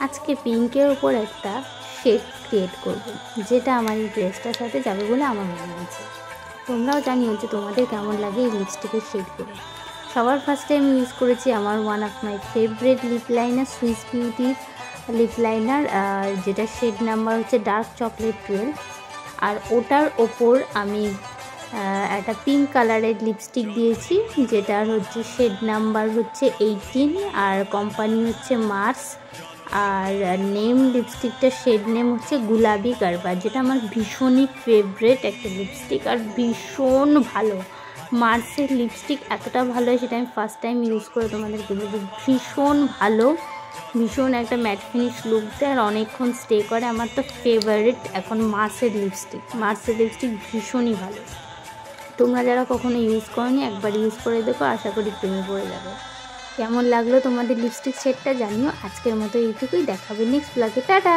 আজকে পিঙ্কের ওপর একটা শেড ক্রিয়েট করব, যেটা আমার এই ড্রেসটার সাথে যাবে বলে আমার মনে হচ্ছে। তোমরাও জানিও যে তোমাদের কেমন লাগে এই লিপস্টিকের শেডগুলো। সবার ফার্স্টে আমি ইউজ করেছি আমার one of my favourite lip liner, Swiss বিউটির লিপ লাইনার, যেটা শেড নাম্বার হচ্ছে ডার্ক চকলেট 12। আর ওটার ওপর আমি একটা পিঙ্ক কালারের লিপস্টিক দিয়েছি, যেটার হচ্ছে শেড নাম্বার হচ্ছে 18, আর কোম্পানি হচ্ছে মার্স। আর নেম লিপস্টিকটার শেড নেম হচ্ছে গুলাবি কারবার, যেটা আমার ভীষণই ফেভারেট একটা লিপস্টিক আর ভীষণ ভালো। মার্সের লিপস্টিক এতটা ভালো হয় সেটা আমি ফার্স্ট টাইম ইউজ করে তোমাদেরকে বলবো। ভীষণ ভালো, ভীষণ একটা ম্যাট ফিনিশ লুক দেয় আর অনেকক্ষণ স্টে করে। আমার তো ফেভারিট এখন মার্সের লিপস্টিক ভীষণই ভালো। তোমরা যারা কখনো ইউজ করনি একবার ইউজ করে দেখো, আশা করি প্রেমে পড়ে যাবে। কেমন লাগলো তোমাদের লিপস্টিক শেডটা জানিও। আজকের মতো এইটুকুই, দেখাবে নেক্সট ব্লগে। টাটা।